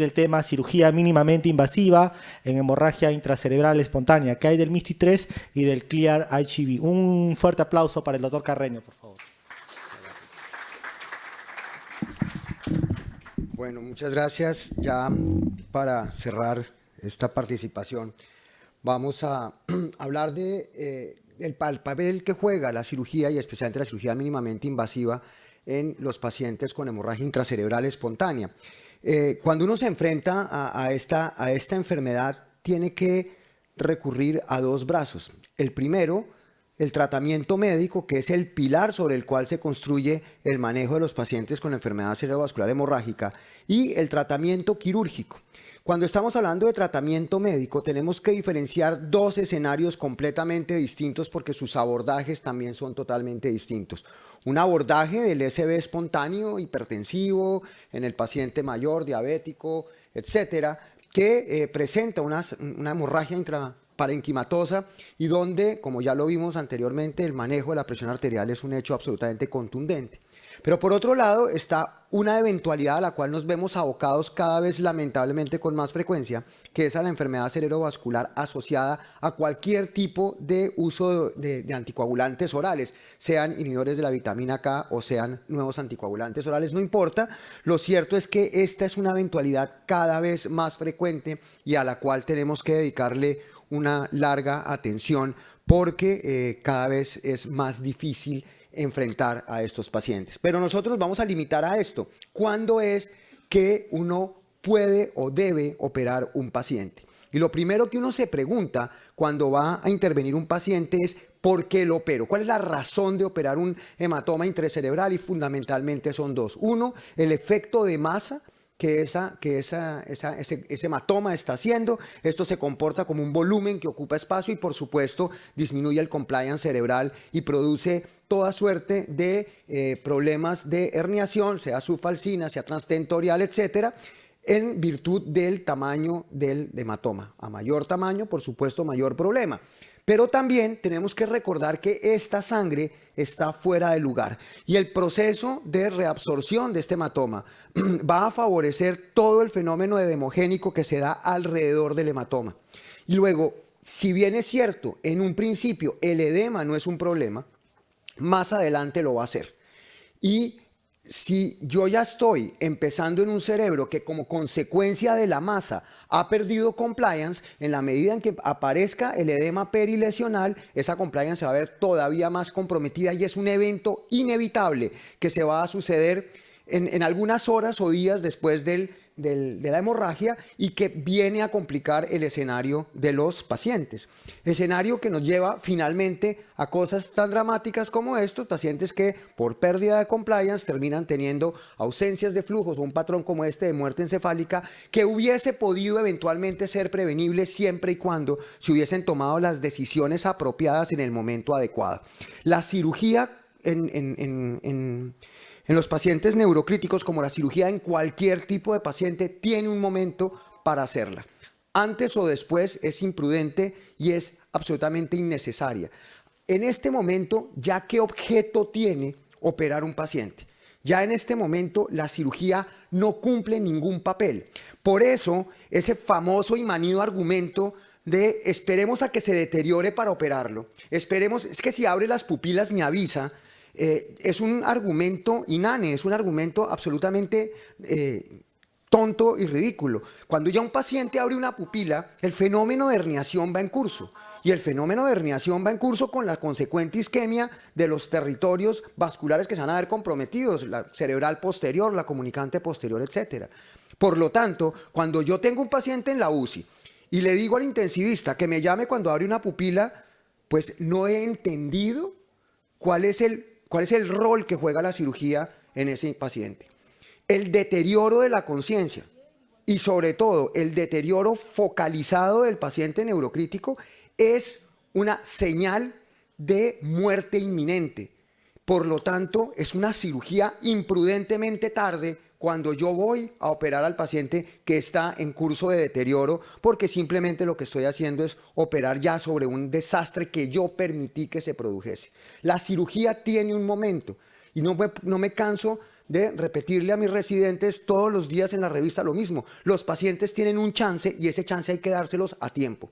el tema cirugía mínimamente invasiva en hemorragia intracerebral espontánea. ¿Qué hay del MISTI-3 y del Clear HIV? Un fuerte aplauso para el doctor Carreño, por favor. Bueno, muchas gracias. Ya para cerrar esta participación, vamos a hablar de el papel que juega la cirugía y especialmente la cirugía mínimamente invasiva en los pacientes con hemorragia intracerebral espontánea. Cuando uno se enfrenta a esta enfermedad, tiene que recurrir a dos brazos. El primero, el tratamiento médico, que es el pilar sobre el cual se construye el manejo de los pacientes con enfermedad cerebrovascular hemorrágica, y el tratamiento quirúrgico. Cuando estamos hablando de tratamiento médico, tenemos que diferenciar dos escenarios completamente distintos porque sus abordajes también son totalmente distintos. Un abordaje del SB espontáneo, hipertensivo, en el paciente mayor, diabético, etcétera, que presenta una hemorragia intraparenquimatosa y donde, como ya lo vimos anteriormente, el manejo de la presión arterial es un hecho absolutamente contundente. Pero por otro lado está una eventualidad a la cual nos vemos abocados cada vez lamentablemente con más frecuencia, que es a la enfermedad cerebrovascular asociada a cualquier tipo de uso de anticoagulantes orales, sean inhibidores de la vitamina K o sean nuevos anticoagulantes orales, no importa. Lo cierto es que esta es una eventualidad cada vez más frecuente y a la cual tenemos que dedicarle una larga atención porque cada vez es más difícil enfrentar a estos pacientes. Pero nosotros vamos a limitar a esto. ¿Cuándo es que uno puede o debe operar un paciente? Y lo primero que uno se pregunta cuando va a intervenir un paciente es ¿por qué lo opero? ¿Cuál es la razón de operar un hematoma intracerebral? Y fundamentalmente son dos. Uno, el efecto de masa que ese hematoma está haciendo. Esto se comporta como un volumen que ocupa espacio y por supuesto disminuye el compliance cerebral y produce toda suerte de problemas de herniación, sea subfalcina, sea transtentorial, etcétera, en virtud del tamaño del hematoma. A mayor tamaño, por supuesto, mayor problema. Pero también tenemos que recordar que esta sangre está fuera de lugar y el proceso de reabsorción de este hematoma va a favorecer todo el fenómeno edemogénico que se da alrededor del hematoma. Y luego, si bien es cierto, en un principio el edema no es un problema, más adelante lo va a ser. Y si yo ya estoy empezando en un cerebro que como consecuencia de la masa ha perdido compliance, en la medida en que aparezca el edema perilesional, esa compliance se va a ver todavía más comprometida y es un evento inevitable que se va a suceder en algunas horas o días después de la hemorragia y que viene a complicar el escenario de los pacientes. Escenario que nos lleva finalmente a cosas tan dramáticas como estos, pacientes que por pérdida de compliance terminan teniendo ausencias de flujos o un patrón como este de muerte encefálica que hubiese podido eventualmente ser prevenible siempre y cuando se hubiesen tomado las decisiones apropiadas en el momento adecuado. La cirugía en los pacientes neurocríticos, como la cirugía en cualquier tipo de paciente, tiene un momento para hacerla. Antes o después es imprudente y es absolutamente innecesaria. En este momento, ¿ya qué objeto tiene operar un paciente? Ya en este momento la cirugía no cumple ningún papel. Por eso, ese famoso y manido argumento de esperemos a que se deteriore para operarlo. Esperemos, es que si abre las pupilas me avisa. Es un argumento inane, es un argumento absolutamente tonto y ridículo. Cuando ya un paciente abre una pupila, el fenómeno de herniación va en curso. Y el fenómeno de herniación va en curso con la consecuente isquemia de los territorios vasculares que se van a ver comprometidos, la cerebral posterior, la comunicante posterior, etc. Por lo tanto, cuando yo tengo un paciente en la UCI y le digo al intensivista que me llame cuando abre una pupila, pues no he entendido cuál es el rol que juega la cirugía en ese paciente. El deterioro de la conciencia y sobre todo el deterioro focalizado del paciente neurocrítico es una señal de muerte inminente. Por lo tanto, es una cirugía imprudentemente tarde cuando yo voy a operar al paciente que está en curso de deterioro, porque simplemente lo que estoy haciendo es operar ya sobre un desastre que yo permití que se produjese. La cirugía tiene un momento y no me canso de repetirle a mis residentes todos los días en la revista lo mismo. Los pacientes tienen un chance y ese chance hay que dárselos a tiempo.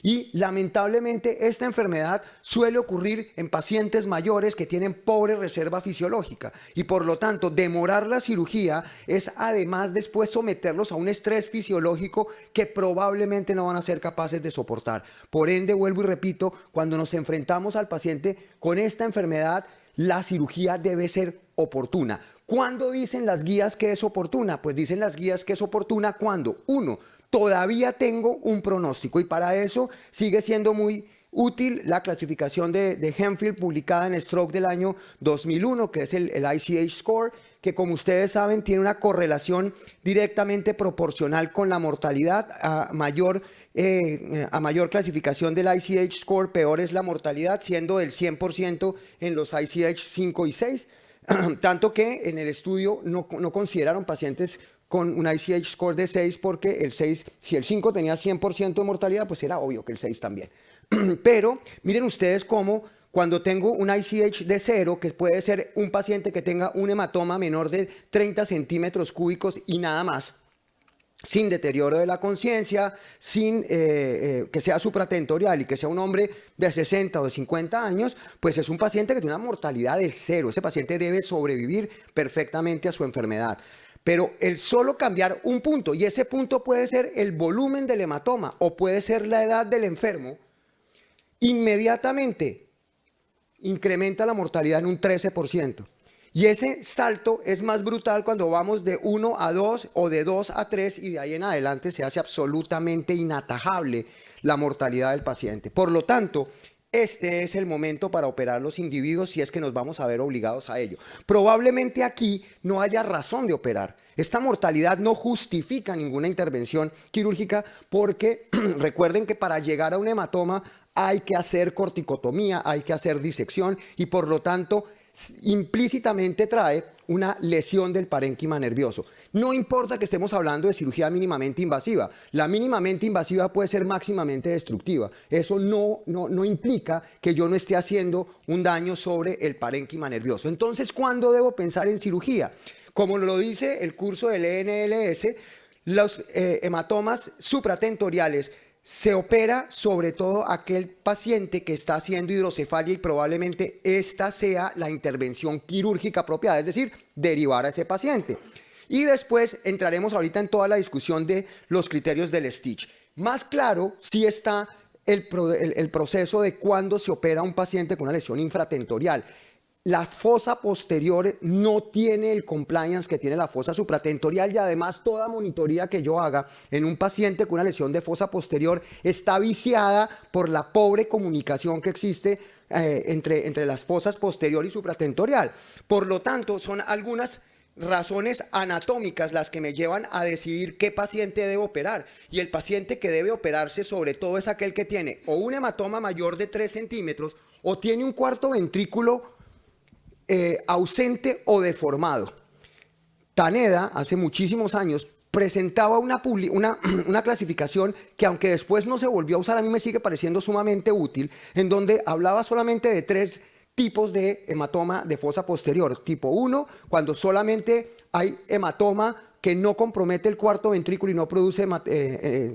Y lamentablemente esta enfermedad suele ocurrir en pacientes mayores que tienen pobre reserva fisiológica y por lo tanto demorar la cirugía es además después someterlos a un estrés fisiológico que probablemente no van a ser capaces de soportar. Por ende, vuelvo y repito, cuando nos enfrentamos al paciente con esta enfermedad, la cirugía debe ser oportuna. ¿Cuándo dicen las guías que es oportuna? Pues dicen las guías que es oportuna cuando, uno, todavía tengo un pronóstico y para eso sigue siendo muy útil la clasificación de Henfield publicada en Stroke del año 2001, que es el ICH Score, que como ustedes saben tiene una correlación directamente proporcional con la mortalidad. A mayor clasificación del ICH Score, peor es la mortalidad, siendo del 100% en los ICH 5 y 6, tanto que en el estudio no consideraron pacientes con un ICH score de 6 porque el 6, si el 5 tenía 100% de mortalidad, pues era obvio que el 6 también. Pero miren ustedes cómo cuando tengo un ICH de 0, que puede ser un paciente que tenga un hematoma menor de 30 centímetros cúbicos y nada más, sin deterioro de la conciencia, sin que sea supratentorial y que sea un hombre de 60 o de 50 años, pues es un paciente que tiene una mortalidad del 0. Ese paciente debe sobrevivir perfectamente a su enfermedad. Pero el solo cambiar un punto, y ese punto puede ser el volumen del hematoma o puede ser la edad del enfermo, inmediatamente incrementa la mortalidad en un 13%. Y ese salto es más brutal cuando vamos de 1 a 2 o de 2 a 3 y de ahí en adelante se hace absolutamente inatajable la mortalidad del paciente. Por lo tanto, este es el momento para operar los individuos si es que nos vamos a ver obligados a ello. Probablemente aquí no haya razón de operar. Esta mortalidad no justifica ninguna intervención quirúrgica porque recuerden que para llegar a un hematoma hay que hacer corticotomía, hay que hacer disección y por lo tanto implícitamente trae una lesión del parénquima nervioso. No importa que estemos hablando de cirugía mínimamente invasiva, la mínimamente invasiva puede ser máximamente destructiva. Eso no implica que yo no esté haciendo un daño sobre el parénquima nervioso. Entonces, ¿cuándo debo pensar en cirugía? Como lo dice el curso del ENLS, los hematomas supratentoriales se opera sobre todo aquel paciente que está haciendo hidrocefalia y probablemente esta sea la intervención quirúrgica apropiada, es decir, derivar a ese paciente. Y después entraremos ahorita en toda la discusión de los criterios del Stitch. Más claro sí está el proceso de cuándo se opera un paciente con una lesión infratentorial. La fosa posterior no tiene el compliance que tiene la fosa supratentorial y además toda monitoría que yo haga en un paciente con una lesión de fosa posterior está viciada por la pobre comunicación que existe entre las fosas posterior y supratentorial. Por lo tanto, son algunas razones anatómicas las que me llevan a decidir qué paciente debo operar. Y el paciente que debe operarse sobre todo es aquel que tiene o un hematoma mayor de 3 centímetros o tiene un cuarto ventrículo ausente o deformado. Taneda, hace muchísimos años, presentaba una clasificación que aunque después no se volvió a usar, a mí me sigue pareciendo sumamente útil, en donde hablaba solamente de 3 tipos de hematoma de fosa posterior. Tipo 1, cuando solamente hay hematoma que no compromete el cuarto ventrículo y no produce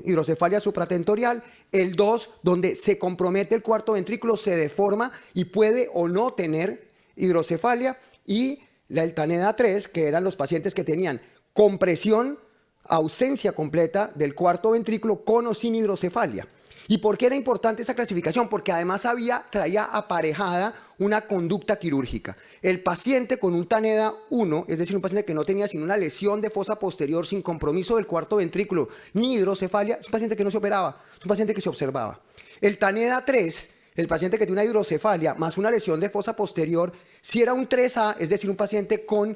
hidrocefalia supratentorial. El 2, donde se compromete el cuarto ventrículo, se deforma y puede o no tener hidrocefalia, y el Taneda 3, que eran los pacientes que tenían compresión, ausencia completa del cuarto ventrículo con o sin hidrocefalia. ¿Y por qué era importante esa clasificación? Porque además traía aparejada una conducta quirúrgica. El paciente con un Taneda 1, es decir, un paciente que no tenía sino una lesión de fosa posterior sin compromiso del cuarto ventrículo ni hidrocefalia, es un paciente que no se operaba, es un paciente que se observaba. El Taneda 3, el paciente que tiene una hidrocefalia más una lesión de fosa posterior, si era un 3A, es decir, un paciente con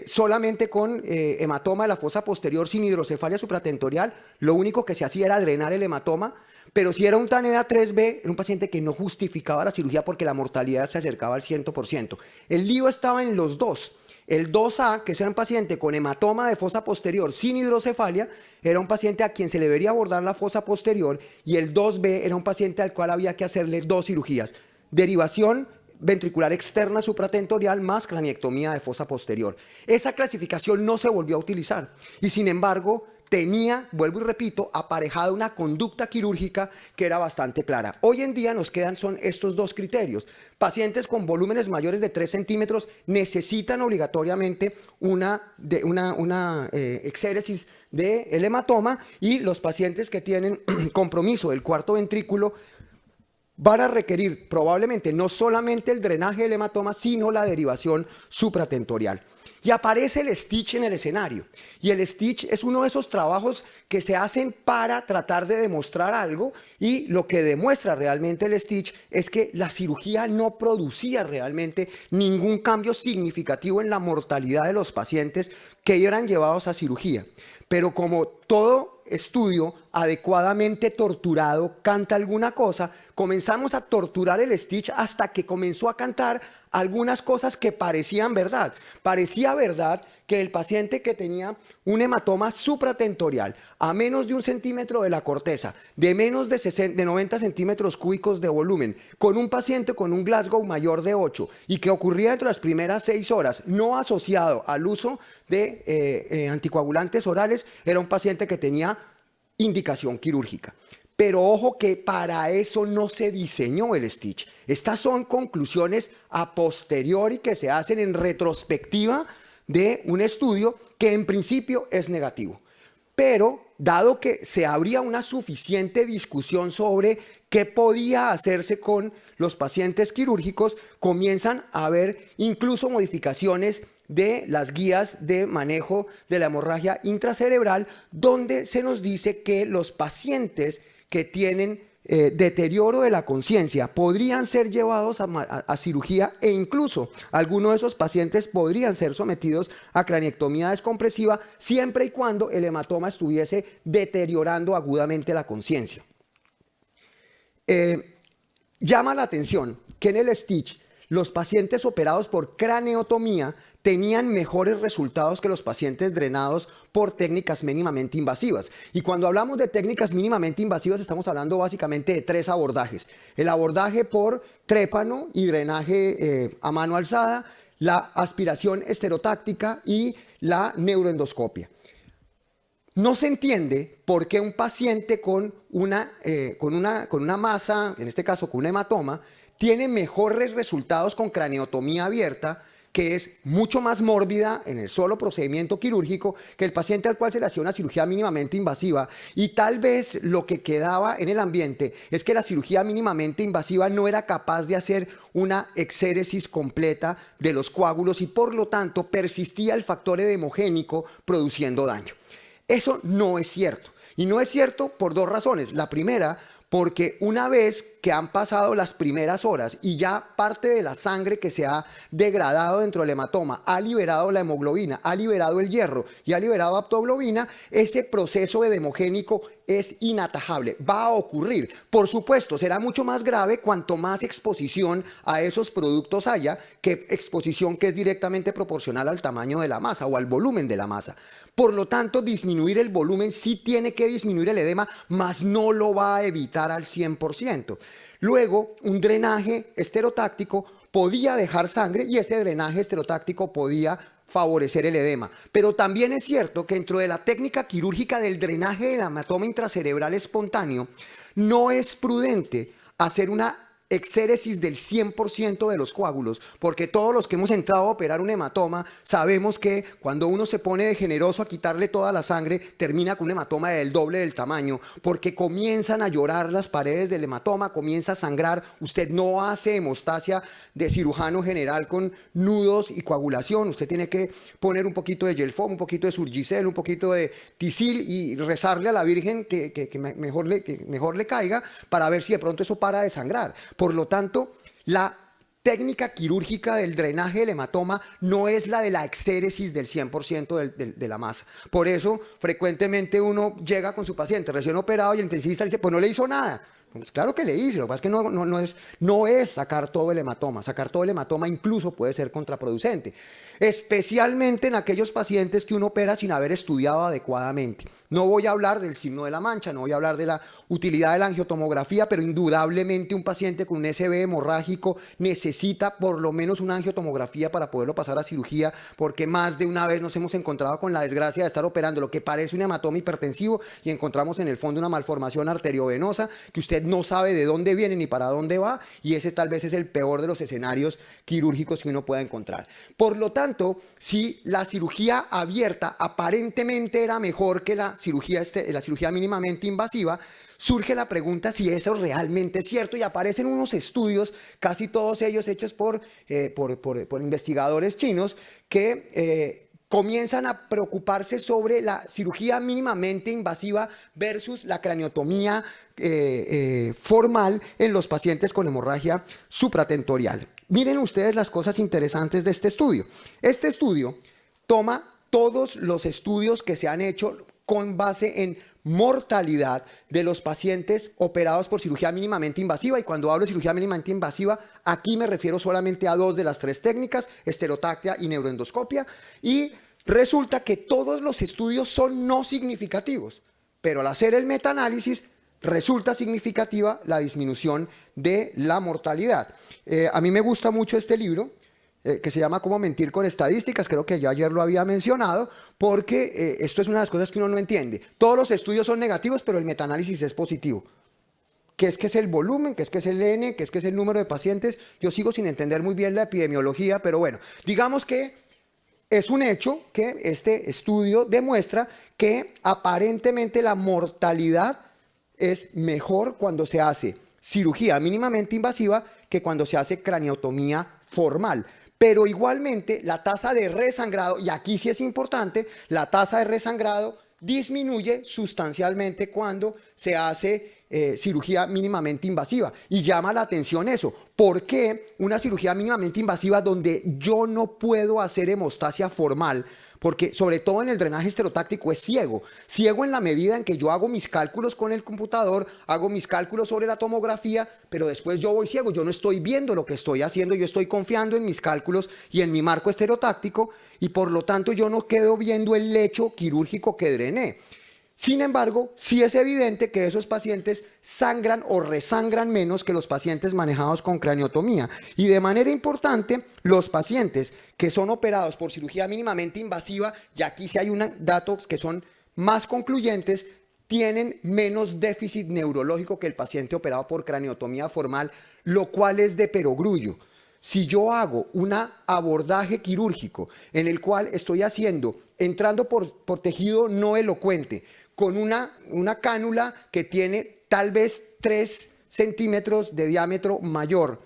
solamente con hematoma de la fosa posterior sin hidrocefalia supratentorial, lo único que se hacía era drenar el hematoma, pero si era un Taneda 3B, era un paciente que no justificaba la cirugía porque la mortalidad se acercaba al 100%. El lío estaba en los dos. El 2A, que era un paciente con hematoma de fosa posterior sin hidrocefalia, era un paciente a quien se le debería abordar la fosa posterior, y el 2B era un paciente al cual había que hacerle 2 cirugías. Derivación ventricular externa supratentorial más craniectomía de fosa posterior. Esa clasificación no se volvió a utilizar y sin embargo tenía, vuelvo y repito, aparejada una conducta quirúrgica que era bastante clara. Hoy en día nos quedan son estos dos criterios. Pacientes con volúmenes mayores de 3 centímetros necesitan obligatoriamente una exéresis del hematoma y los pacientes que tienen compromiso del cuarto ventrículo van a requerir probablemente no solamente el drenaje del hematoma, sino la derivación supratentorial. Y aparece el stitch en el escenario. Y el stitch es uno de esos trabajos que se hacen para tratar de demostrar algo, y lo que demuestra realmente el stitch es que la cirugía no producía realmente ningún cambio significativo en la mortalidad de los pacientes que eran llevados a cirugía. Pero como todo estudio adecuadamente torturado canta alguna cosa, comenzamos a torturar el stitch hasta que comenzó a cantar algunas cosas que parecían verdad. Parecía verdad que el paciente que tenía un hematoma supratentorial a menos de 1 centímetro de la corteza, de menos de 90 centímetros cúbicos de volumen, con un paciente con un Glasgow mayor de 8 y que ocurría dentro de las primeras 6 horas, no asociado al uso de anticoagulantes orales, era un paciente que tenía indicación quirúrgica. Pero ojo que para eso no se diseñó el stitch. Estas son conclusiones a posteriori que se hacen en retrospectiva de un estudio que en principio es negativo. Pero dado que se abría una suficiente discusión sobre qué podía hacerse con los pacientes quirúrgicos, comienzan a haber incluso modificaciones de las guías de manejo de la hemorragia intracerebral, donde se nos dice que los pacientes que tienen deterioro de la conciencia podrían ser llevados a cirugía, e incluso algunos de esos pacientes podrían ser sometidos a craniectomía descompresiva siempre y cuando el hematoma estuviese deteriorando agudamente la conciencia. Llama la atención que en el stitch los pacientes operados por craneotomía tenían mejores resultados que los pacientes drenados por técnicas mínimamente invasivas. Y cuando hablamos de técnicas mínimamente invasivas estamos hablando básicamente de 3 abordajes. El abordaje por trépano y drenaje a mano alzada, la aspiración esterotáctica y la neuroendoscopia. No se entiende por qué un paciente con una masa, en este caso con un hematoma, tiene mejores resultados con craneotomía abierta, que es mucho más mórbida en el solo procedimiento quirúrgico, que el paciente al cual se le hacía una cirugía mínimamente invasiva. Y tal vez lo que quedaba en el ambiente es que la cirugía mínimamente invasiva no era capaz de hacer una exéresis completa de los coágulos y por lo tanto persistía el factor edemogénico produciendo daño. Eso no es cierto. Y no es cierto por 2 razones. La primera, porque una vez que han pasado las primeras horas y ya parte de la sangre que se ha degradado dentro del hematoma ha liberado la hemoglobina, ha liberado el hierro y ha liberado aptoglobina, ese proceso edemogénico es inatajable, va a ocurrir. Por supuesto, será mucho más grave cuanto más exposición a esos productos haya, que exposición que es directamente proporcional al tamaño de la masa o al volumen de la masa. Por lo tanto, disminuir el volumen sí tiene que disminuir el edema, mas no lo va a evitar al 100%. Luego, un drenaje esterotáctico podía dejar sangre y ese drenaje esterotáctico podía favorecer el edema. Pero también es cierto que dentro de la técnica quirúrgica del drenaje del hematoma intracerebral espontáneo, no es prudente hacer una exéresis del 100% de los coágulos, porque todos los que hemos entrado a operar un hematoma sabemos que cuando uno se pone de generoso a quitarle toda la sangre, termina con un hematoma del doble del tamaño, porque comienzan a llorar las paredes del hematoma, comienza a sangrar. Usted no hace hemostasia de cirujano general con nudos y coagulación, usted tiene que poner un poquito de Gelfoam, un poquito de Surgicel, un poquito de Tisil y rezarle a la Virgen que mejor le caiga para ver si de pronto eso para de sangrar. Por lo tanto, la técnica quirúrgica del drenaje del hematoma no es la de la exéresis del 100% de la masa. Por eso, frecuentemente uno llega con su paciente recién operado y el intensivista le dice, pues no le hizo nada. Pues claro que le hice, lo que pasa es que no es sacar todo el hematoma. Sacar todo el hematoma incluso puede ser contraproducente, especialmente en aquellos pacientes que uno opera sin haber estudiado adecuadamente. No voy a hablar del signo de la mancha, no voy a hablar de la utilidad de la angiotomografía, pero indudablemente un paciente con un SB hemorrágico necesita por lo menos una angiotomografía para poderlo pasar a cirugía, porque más de una vez nos hemos encontrado con la desgracia de estar operando lo que parece un hematoma hipertensivo y encontramos en el fondo una malformación arteriovenosa que usted no sabe de dónde viene ni para dónde va, y ese tal vez es el peor de los escenarios quirúrgicos que uno pueda encontrar. Por lo tanto, si la cirugía abierta aparentemente era mejor que la cirugía mínimamente invasiva, surge la pregunta si eso realmente es cierto, y aparecen unos estudios, casi todos ellos hechos por investigadores chinos, que comienzan a preocuparse sobre la cirugía mínimamente invasiva versus la craniotomía formal en los pacientes con hemorragia supratentorial. Miren ustedes las cosas interesantes de este estudio. Este estudio toma todos los estudios que se han hecho con base en mortalidad de los pacientes operados por cirugía mínimamente invasiva, y cuando hablo de cirugía mínimamente invasiva, aquí me refiero solamente a 2 de las 3 técnicas, estereotactia y neuroendoscopia, y resulta que todos los estudios son no significativos, pero al hacer el metaanálisis resulta significativa la disminución de la mortalidad. A mí me gusta mucho este libro, que se llama Cómo mentir con estadísticas, creo que ya ayer lo había mencionado, porque esto es una de las cosas que uno no entiende. Todos los estudios son negativos, pero el metaanálisis es positivo. ¿Qué es el volumen? ¿Qué es el N? ¿Qué es el número de pacientes? Yo sigo sin entender muy bien la epidemiología, pero bueno, digamos que es un hecho que este estudio demuestra que aparentemente la mortalidad es mejor cuando se hace cirugía mínimamente invasiva que cuando se hace craniotomía formal. Pero igualmente la tasa de resangrado, y aquí sí es importante, la tasa de resangrado disminuye sustancialmente cuando se hace cirugía mínimamente invasiva. Y llama la atención eso. ¿Por qué una cirugía mínimamente invasiva donde yo no puedo hacer hemostasia formal? Porque sobre todo en el drenaje estereotáctico es ciego. Ciego en la medida en que yo hago mis cálculos con el computador, hago mis cálculos sobre la tomografía, pero después yo voy ciego, yo no estoy viendo lo que estoy haciendo, yo estoy confiando en mis cálculos y en mi marco estereotáctico, y por lo tanto yo no quedo viendo el lecho quirúrgico que drené. Sin embargo, sí es evidente que esos pacientes sangran o resangran menos que los pacientes manejados con craniotomía. Y de manera importante, los pacientes que son operados por cirugía mínimamente invasiva, y aquí sí hay datos que son más concluyentes, tienen menos déficit neurológico que el paciente operado por craniotomía formal, lo cual es de perogrullo. Si yo hago un abordaje quirúrgico en el cual estoy entrando por tejido no elocuente, con una cánula que tiene tal vez 3 centímetros de diámetro mayor,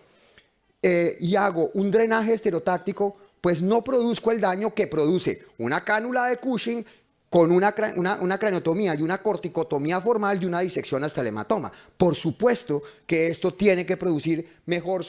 y hago un drenaje estereotáctico, pues no produzco el daño que produce una cánula de Cushing con una craniotomía y una corticotomía formal y una disección hasta el hematoma. Por supuesto que esto tiene que producir mejor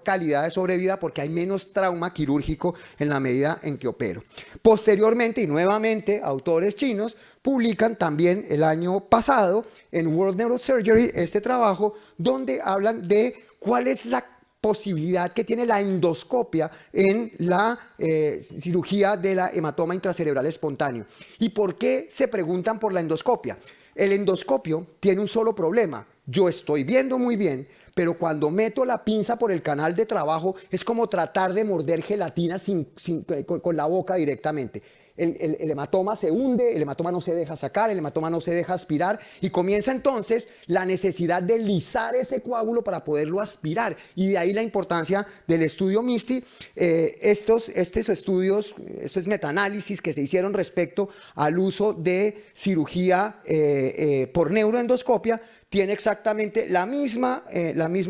calidad de sobrevida, porque hay menos trauma quirúrgico en la medida en que opero. Posteriormente, y nuevamente, autores chinos publican también el año pasado en World Neurosurgery este trabajo donde hablan de cuál es la posibilidad que tiene la endoscopia en la cirugía de la hematoma intracerebral espontáneo. ¿Y por qué se preguntan por la endoscopia? El endoscopio tiene un solo problema. Yo estoy viendo muy bien, pero cuando meto la pinza por el canal de trabajo es como tratar de morder gelatina con la boca directamente. El hematoma se hunde, el hematoma no se deja sacar, el hematoma no se deja aspirar, y comienza entonces la necesidad de lisar ese coágulo para poderlo aspirar, y de ahí la importancia del estudio MISTI. Estos estudios, estos metaanálisis que se hicieron respecto al uso de cirugía por neuroendoscopia, tiene exactamente la misma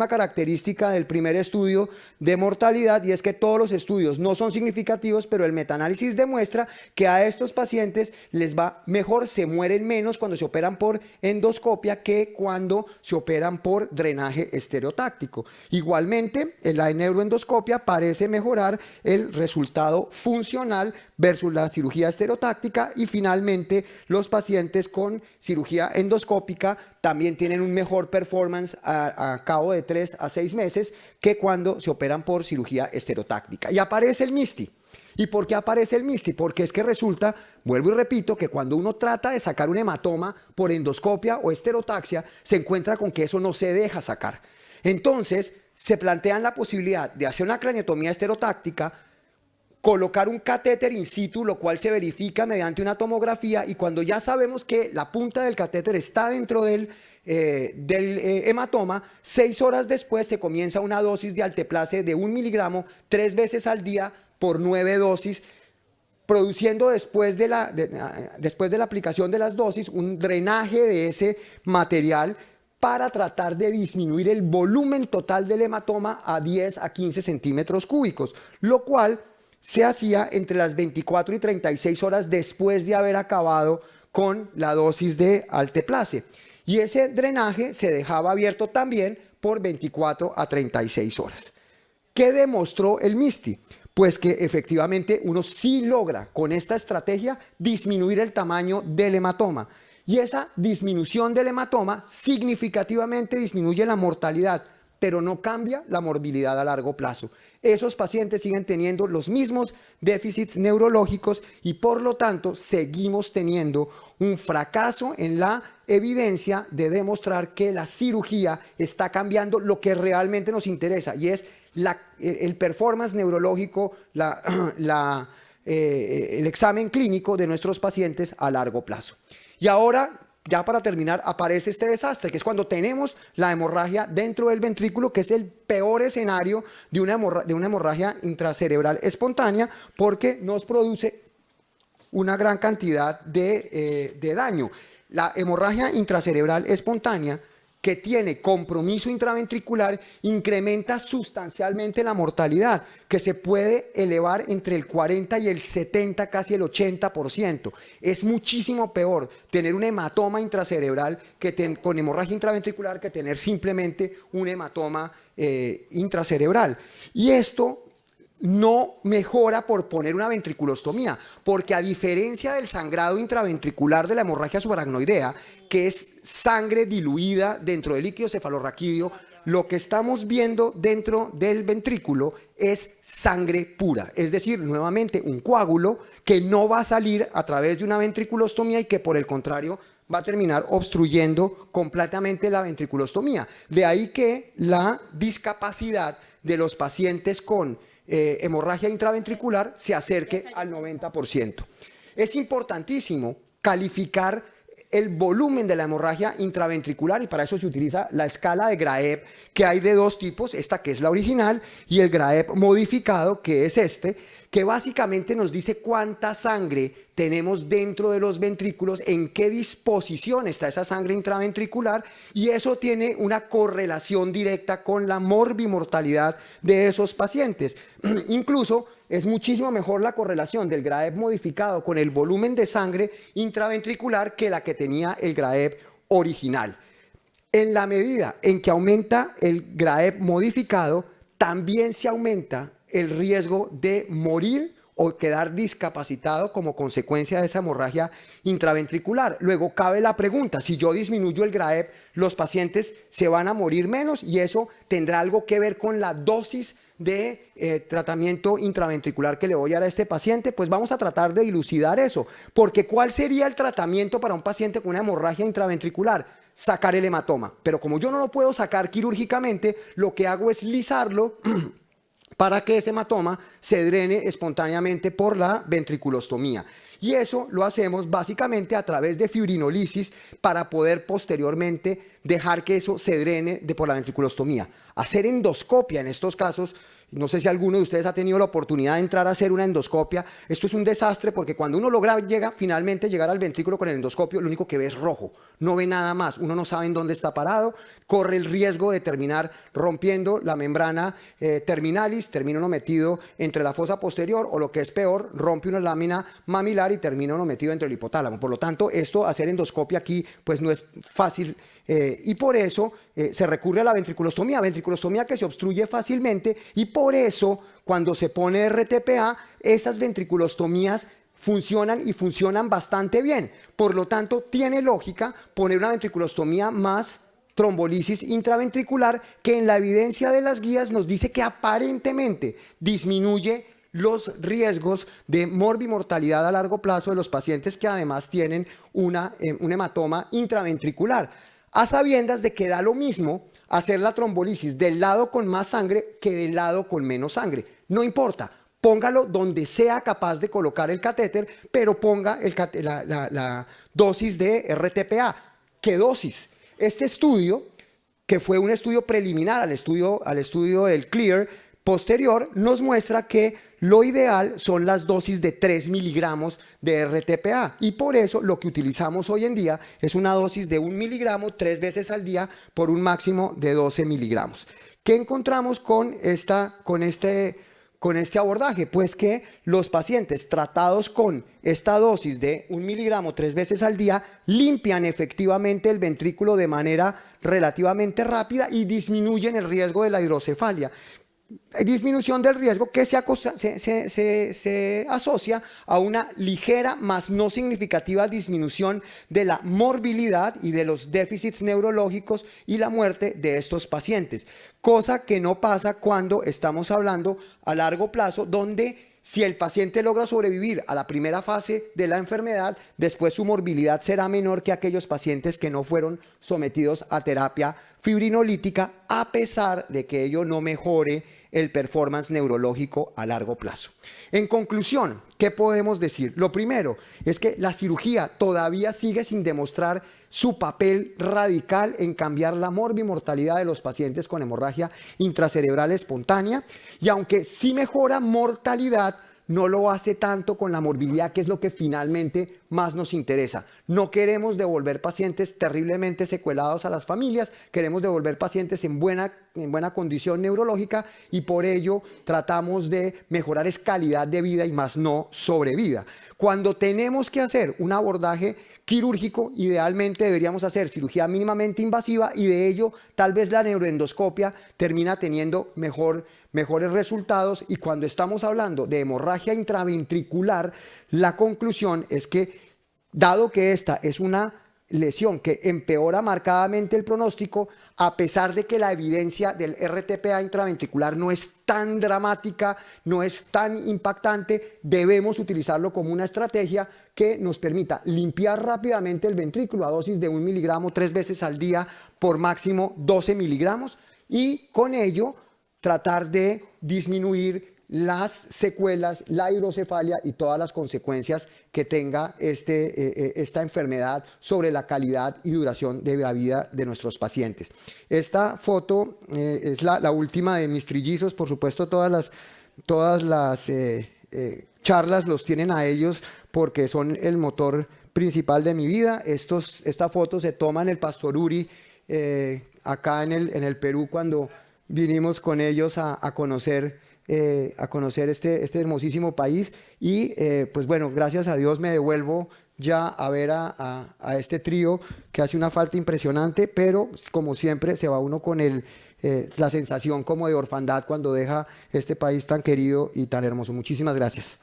característica del primer estudio de mortalidad, y es que todos los estudios no son significativos, pero el metaanálisis demuestra que a estos pacientes les va mejor, se mueren menos cuando se operan por endoscopia que cuando se operan por drenaje estereotáctico. Igualmente, en la neuroendoscopia parece mejorar el resultado funcional versus la cirugía estereotáctica, y finalmente los pacientes con cirugía endoscópica también tienen un mejor performance a cabo de 3 a 6 meses que cuando se operan por cirugía estereotáctica. Y aparece el MISTI. ¿Y por qué aparece el MISTI? Porque es que resulta, vuelvo y repito, que cuando uno trata de sacar un hematoma por endoscopia o esterotaxia, se encuentra con que eso no se deja sacar. Entonces, se plantean la posibilidad de hacer una craneotomía esterotáctica, colocar un catéter in situ, lo cual se verifica mediante una tomografía, y cuando ya sabemos que la punta del catéter está dentro del hematoma, 6 horas después se comienza una dosis de alteplase de 1 miligramo 3 veces al día por 9 dosis, produciendo después de la aplicación de las dosis un drenaje de ese material para tratar de disminuir el volumen total del hematoma a 10 a 15 centímetros cúbicos, lo cual se hacía entre las 24 y 36 horas después de haber acabado con la dosis de alteplase. Y ese drenaje se dejaba abierto también por 24 a 36 horas. ¿Qué demostró el MISTI? Pues que efectivamente uno sí logra con esta estrategia disminuir el tamaño del hematoma. Y esa disminución del hematoma significativamente disminuye la mortalidad, pero no cambia la morbilidad a largo plazo. Esos pacientes siguen teniendo los mismos déficits neurológicos y por lo tanto seguimos teniendo un fracaso en la evidencia de demostrar que la cirugía está cambiando lo que realmente nos interesa, y es el performance neurológico, el examen clínico de nuestros pacientes a largo plazo. Y ahora, ya para terminar, aparece este desastre, que es cuando tenemos la hemorragia dentro del ventrículo, que es el peor escenario de una hemorragia intracerebral espontánea, porque nos produce una gran cantidad de daño. La hemorragia intracerebral espontánea, que tiene compromiso intraventricular, incrementa sustancialmente la mortalidad, que se puede elevar entre el 40 y el 70, casi el 80%. Es muchísimo peor tener un hematoma intracerebral con hemorragia intraventricular que tener simplemente un hematoma intracerebral. Y esto no mejora por poner una ventriculostomía, porque a diferencia del sangrado intraventricular de la hemorragia subaracnoidea, que es sangre diluida dentro del líquido cefalorraquídeo, lo que estamos viendo dentro del ventrículo es sangre pura, es decir, nuevamente un coágulo que no va a salir a través de una ventriculostomía y que por el contrario va a terminar obstruyendo completamente la ventriculostomía. De ahí que la discapacidad de los pacientes con hemorragia intraventricular se acerque al 90%. Es importantísimo calificar el volumen de la hemorragia intraventricular y para eso se utiliza la escala de Graeb, que hay de dos tipos, esta que es la original y el Graeb modificado, que es este, que básicamente nos dice cuánta sangre tenemos dentro de los ventrículos, en qué disposición está esa sangre intraventricular, y eso tiene una correlación directa con la morbimortalidad de esos pacientes. Incluso es muchísimo mejor la correlación del Graeb modificado con el volumen de sangre intraventricular que la que tenía el Graeb original. En la medida en que aumenta el Graeb modificado, también se aumenta el riesgo de morir o quedar discapacitado como consecuencia de esa hemorragia intraventricular. Luego cabe la pregunta, si yo disminuyo el Graeb, ¿los pacientes se van a morir menos? Y eso tendrá algo que ver con la dosis de tratamiento intraventricular que le voy a dar a este paciente. Pues vamos a tratar de dilucidar eso, porque ¿cuál sería el tratamiento para un paciente con una hemorragia intraventricular? Sacar el hematoma, pero como yo no lo puedo sacar quirúrgicamente, lo que hago es lisarlo para que ese hematoma se drene espontáneamente por la ventriculostomía. Y eso lo hacemos básicamente a través de fibrinolisis para poder posteriormente dejar que eso se drene por la ventriculostomía. Hacer endoscopia en estos casos, no sé si alguno de ustedes ha tenido la oportunidad de entrar a hacer una endoscopia. Esto es un desastre porque cuando uno logra finalmente llegar al ventrículo con el endoscopio, lo único que ve es rojo, no ve nada más, uno no sabe en dónde está parado, corre el riesgo de terminar rompiendo la membrana terminalis, termina uno metido entre la fosa posterior o lo que es peor, rompe una lámina mamilar y termina uno metido entre el hipotálamo. Por lo tanto, hacer endoscopia aquí pues no es fácil. Y por eso se recurre a la ventriculostomía que se obstruye fácilmente, y por eso cuando se pone RTPA, esas ventriculostomías funcionan y funcionan bastante bien. Por lo tanto, tiene lógica poner una ventriculostomía más trombolisis intraventricular, que en la evidencia de las guías nos dice que aparentemente disminuye los riesgos de morbimortalidad a largo plazo de los pacientes que además tienen un hematoma intraventricular, a sabiendas de que da lo mismo hacer la trombolisis del lado con más sangre que del lado con menos sangre. No importa, póngalo donde sea capaz de colocar el catéter, pero ponga la dosis de RTPA. ¿Qué dosis? Este estudio, que fue un estudio preliminar al estudio del CLEAR posterior, nos muestra que lo ideal son las dosis de 3 miligramos de RTPA, y por eso lo que utilizamos hoy en día es una dosis de 1 miligramo 3 veces al día por un máximo de 12 miligramos. ¿Qué encontramos con este abordaje? Pues que los pacientes tratados con esta dosis de 1 miligramo 3 veces al día limpian efectivamente el ventrículo de manera relativamente rápida y disminuyen el riesgo de la hidrocefalia. Disminución del riesgo que se asocia a una ligera, más no significativa disminución de la morbilidad y de los déficits neurológicos y la muerte de estos pacientes, cosa que no pasa cuando estamos hablando a largo plazo, donde si el paciente logra sobrevivir a la primera fase de la enfermedad, después su morbilidad será menor que aquellos pacientes que no fueron sometidos a terapia fibrinolítica, a pesar de que ello no mejore el performance neurológico a largo plazo. En conclusión, ¿qué podemos decir? Lo primero es que la cirugía todavía sigue sin demostrar su papel radical en cambiar la morbimortalidad de los pacientes con hemorragia intracerebral espontánea, y aunque sí mejora mortalidad, no lo hace tanto con la morbilidad, que es lo que finalmente más nos interesa. No queremos devolver pacientes terriblemente secuelados a las familias, queremos devolver pacientes en buena condición neurológica, y por ello tratamos de mejorar calidad de vida y más no sobrevida. Cuando tenemos que hacer un abordaje quirúrgico, idealmente deberíamos hacer cirugía mínimamente invasiva, y de ello tal vez la neuroendoscopia termina teniendo mejores resultados. Y cuando estamos hablando de hemorragia intraventricular, la conclusión es que, dado que esta es una lesión que empeora marcadamente el pronóstico, a pesar de que la evidencia del RTPA intraventricular no es tan dramática, no es tan impactante, debemos utilizarlo como una estrategia que nos permita limpiar rápidamente el ventrículo a dosis de 1 miligramo 3 veces al día por máximo 12 miligramos, y con ello tratar de disminuir las secuelas, la hidrocefalia y todas las consecuencias que tenga esta enfermedad sobre la calidad y duración de la vida de nuestros pacientes. Esta foto es la última de mis trillizos. Por supuesto, todas las charlas los tienen a ellos porque son el motor principal de mi vida. Esta foto se toma en el Pastoruri, acá en el Perú, cuando vinimos con ellos a conocer este hermosísimo país. Y pues bueno, gracias a Dios me devuelvo ya a ver a este trío que hace una falta impresionante, pero como siempre se va uno con la sensación como de orfandad cuando deja este país tan querido y tan hermoso. Muchísimas gracias.